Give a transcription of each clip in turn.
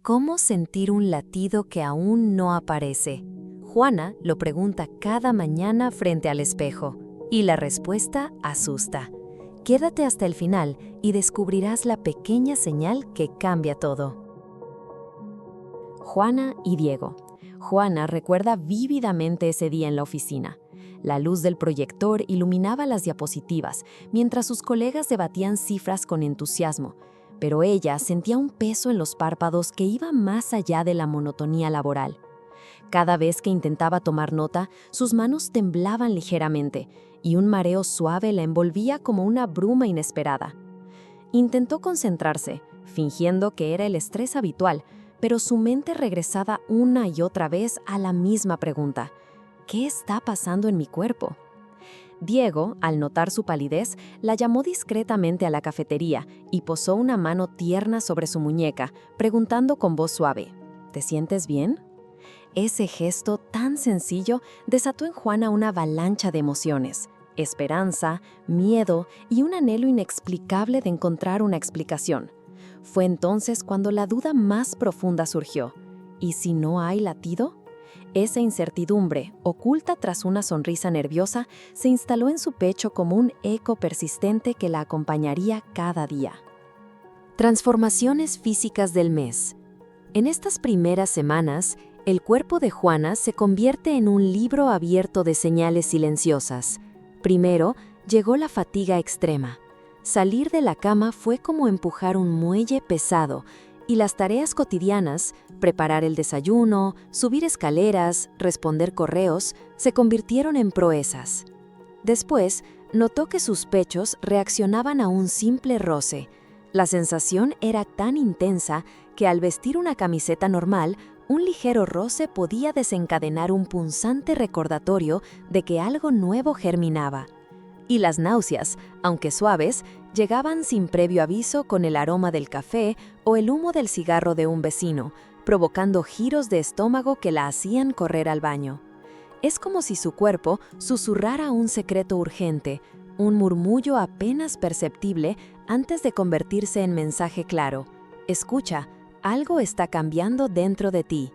¿Cómo sentir un latido que aún no aparece? Juana lo pregunta cada mañana frente al espejo, y la respuesta asusta. Quédate hasta el final y descubrirás la pequeña señal que cambia todo. Juana y Diego. Juana recuerda vívidamente ese día en la oficina. La luz del proyector iluminaba las diapositivas, mientras sus colegas debatían cifras con entusiasmo, pero ella sentía un peso en los párpados que iba más allá de la monotonía laboral. Cada vez que intentaba tomar nota, sus manos temblaban ligeramente, y un mareo suave la envolvía como una bruma inesperada. Intentó concentrarse, fingiendo que era el estrés habitual, pero su mente regresaba una y otra vez a la misma pregunta: ¿qué está pasando en mi cuerpo? Diego, al notar su palidez, la llamó discretamente a la cafetería y posó una mano tierna sobre su muñeca, preguntando con voz suave: ¿te sientes bien? Ese gesto tan sencillo desató en Juana una avalancha de emociones: esperanza, miedo y un anhelo inexplicable de encontrar una explicación. Fue entonces cuando la duda más profunda surgió: ¿y si no hay latido? Esa incertidumbre, oculta tras una sonrisa nerviosa, se instaló en su pecho como un eco persistente que la acompañaría cada día. Transformaciones físicas del mes. En estas primeras semanas, el cuerpo de Juana se convierte en un libro abierto de señales silenciosas. Primero, llegó la fatiga extrema. Salir de la cama fue como empujar un muelle pesado, y las tareas cotidianas, preparar el desayuno, subir escaleras, responder correos, se convirtieron en proezas. Después, notó que sus pechos reaccionaban a un simple roce. La sensación era tan intensa que al vestir una camiseta normal, un ligero roce podía desencadenar un punzante recordatorio de que algo nuevo germinaba. Y las náuseas, aunque suaves, llegaban sin previo aviso con el aroma del café o el humo del cigarro de un vecino, provocando giros de estómago que la hacían correr al baño. Es como si su cuerpo susurrara un secreto urgente, un murmullo apenas perceptible antes de convertirse en mensaje claro: escucha, algo está cambiando dentro de ti.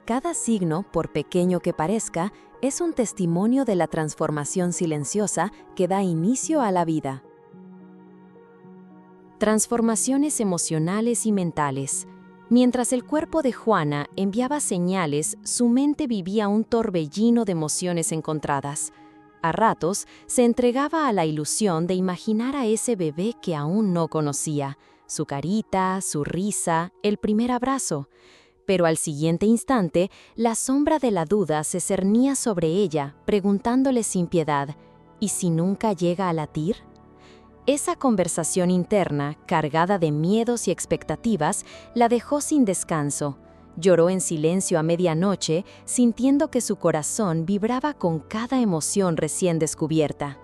Cada signo, por pequeño que parezca, es un testimonio de la transformación silenciosa que da inicio a la vida. Transformaciones emocionales y mentales. Mientras el cuerpo de Juana enviaba señales, su mente vivía un torbellino de emociones encontradas. A ratos, se entregaba a la ilusión de imaginar a ese bebé que aún no conocía, su carita, su risa, el primer abrazo. Pero al siguiente instante, la sombra de la duda se cernía sobre ella, preguntándole sin piedad: ¿y si nunca llega a latir? Esa conversación interna, cargada de miedos y expectativas, la dejó sin descanso. Lloró en silencio a medianoche, sintiendo que su corazón vibraba con cada emoción recién descubierta.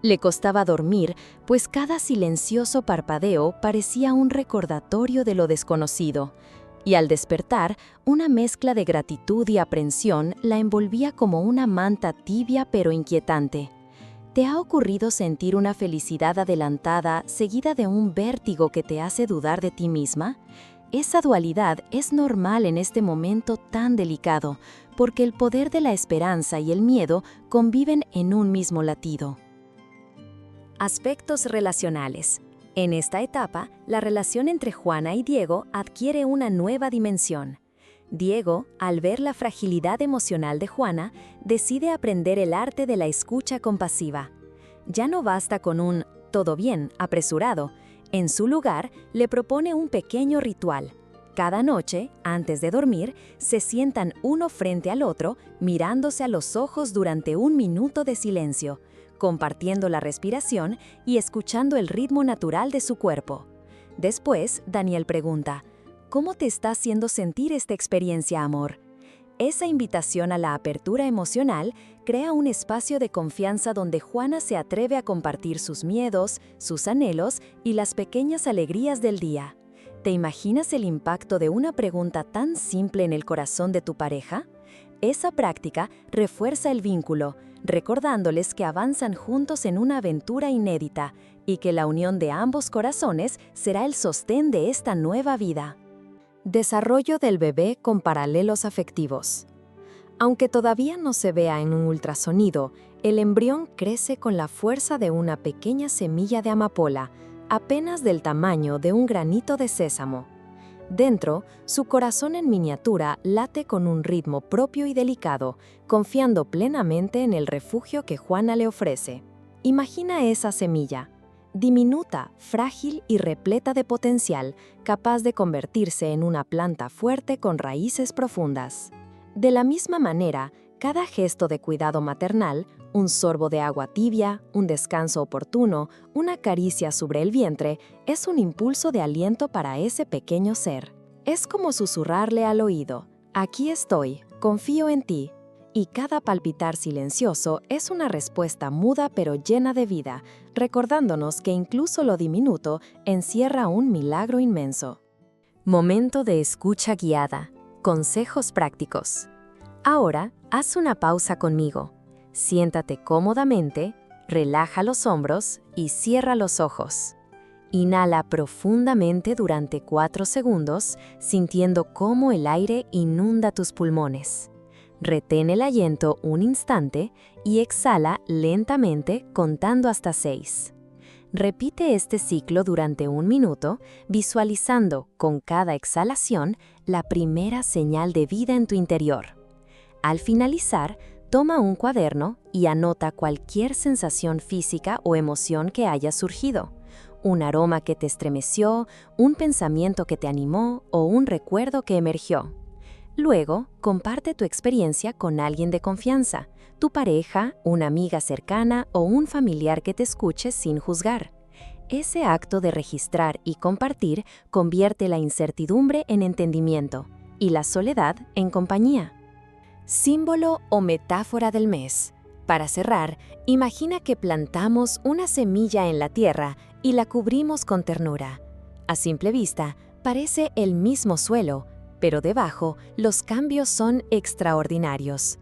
Le costaba dormir, pues cada silencioso parpadeo parecía un recordatorio de lo desconocido. Y al despertar, una mezcla de gratitud y aprensión la envolvía como una manta tibia pero inquietante. ¿Te ha ocurrido sentir una felicidad adelantada seguida de un vértigo que te hace dudar de ti misma? Esa dualidad es normal en este momento tan delicado, porque el poder de la esperanza y el miedo conviven en un mismo latido. Aspectos relacionales. En esta etapa, la relación entre Juana y Diego adquiere una nueva dimensión. Diego, al ver la fragilidad emocional de Juana, decide aprender el arte de la escucha compasiva. Ya no basta con un «todo bien» apresurado. En su lugar, le propone un pequeño ritual. Cada noche, antes de dormir, se sientan uno frente al otro, mirándose a los ojos durante 1 minuto de silencio, compartiendo la respiración y escuchando el ritmo natural de su cuerpo. Después, Daniel pregunta: ¿cómo te está haciendo sentir esta experiencia, amor? Esa invitación a la apertura emocional crea un espacio de confianza donde Juana se atreve a compartir sus miedos, sus anhelos y las pequeñas alegrías del día. ¿Te imaginas el impacto de una pregunta tan simple en el corazón de tu pareja? Esa práctica refuerza el vínculo, recordándoles que avanzan juntos en una aventura inédita y que la unión de ambos corazones será el sostén de esta nueva vida. Desarrollo del bebé con paralelos afectivos. Aunque todavía no se vea en un ultrasonido, el embrión crece con la fuerza de una pequeña semilla de amapola, apenas del tamaño de un granito de sésamo. Dentro, su corazón en miniatura late con un ritmo propio y delicado, confiando plenamente en el refugio que Juana le ofrece. Imagina esa semilla, diminuta, frágil y repleta de potencial, capaz de convertirse en una planta fuerte con raíces profundas. De la misma manera, cada gesto de cuidado maternal, un sorbo de agua tibia, un descanso oportuno, una caricia sobre el vientre, es un impulso de aliento para ese pequeño ser. Es como susurrarle al oído: aquí estoy, confío en ti. Y cada palpitar silencioso es una respuesta muda pero llena de vida, recordándonos que incluso lo diminuto encierra un milagro inmenso. Momento de escucha guiada. Consejos prácticos. Ahora, haz una pausa conmigo. Siéntate cómodamente, relaja los hombros y cierra los ojos. Inhala profundamente durante 4 segundos, sintiendo cómo el aire inunda tus pulmones. Retén el aliento un instante y exhala lentamente contando hasta 6. Repite este ciclo durante 1 minuto, visualizando con cada exhalación la primera señal de vida en tu interior. Al finalizar, toma un cuaderno y anota cualquier sensación física o emoción que haya surgido. Un aroma que te estremeció, un pensamiento que te animó o un recuerdo que emergió. Luego, comparte tu experiencia con alguien de confianza, tu pareja, una amiga cercana o un familiar que te escuche sin juzgar. Ese acto de registrar y compartir convierte la incertidumbre en entendimiento y la soledad en compañía. Símbolo o metáfora del mes. Para cerrar, imagina que plantamos una semilla en la tierra y la cubrimos con ternura. A simple vista, parece el mismo suelo, pero debajo los cambios son extraordinarios.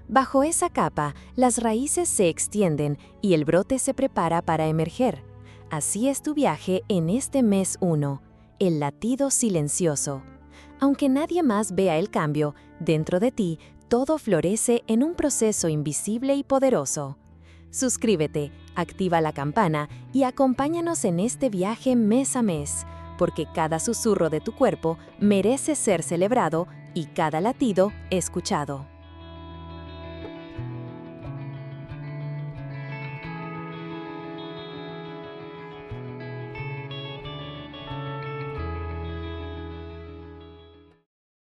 Bajo esa capa, las raíces se extienden y el brote se prepara para emerger. Así es tu viaje en este mes 1, el latido silencioso. Aunque nadie más vea el cambio, dentro de ti todo florece en un proceso invisible y poderoso. Suscríbete, activa la campana y acompáñanos en este viaje mes a mes, porque cada susurro de tu cuerpo merece ser celebrado y cada latido escuchado.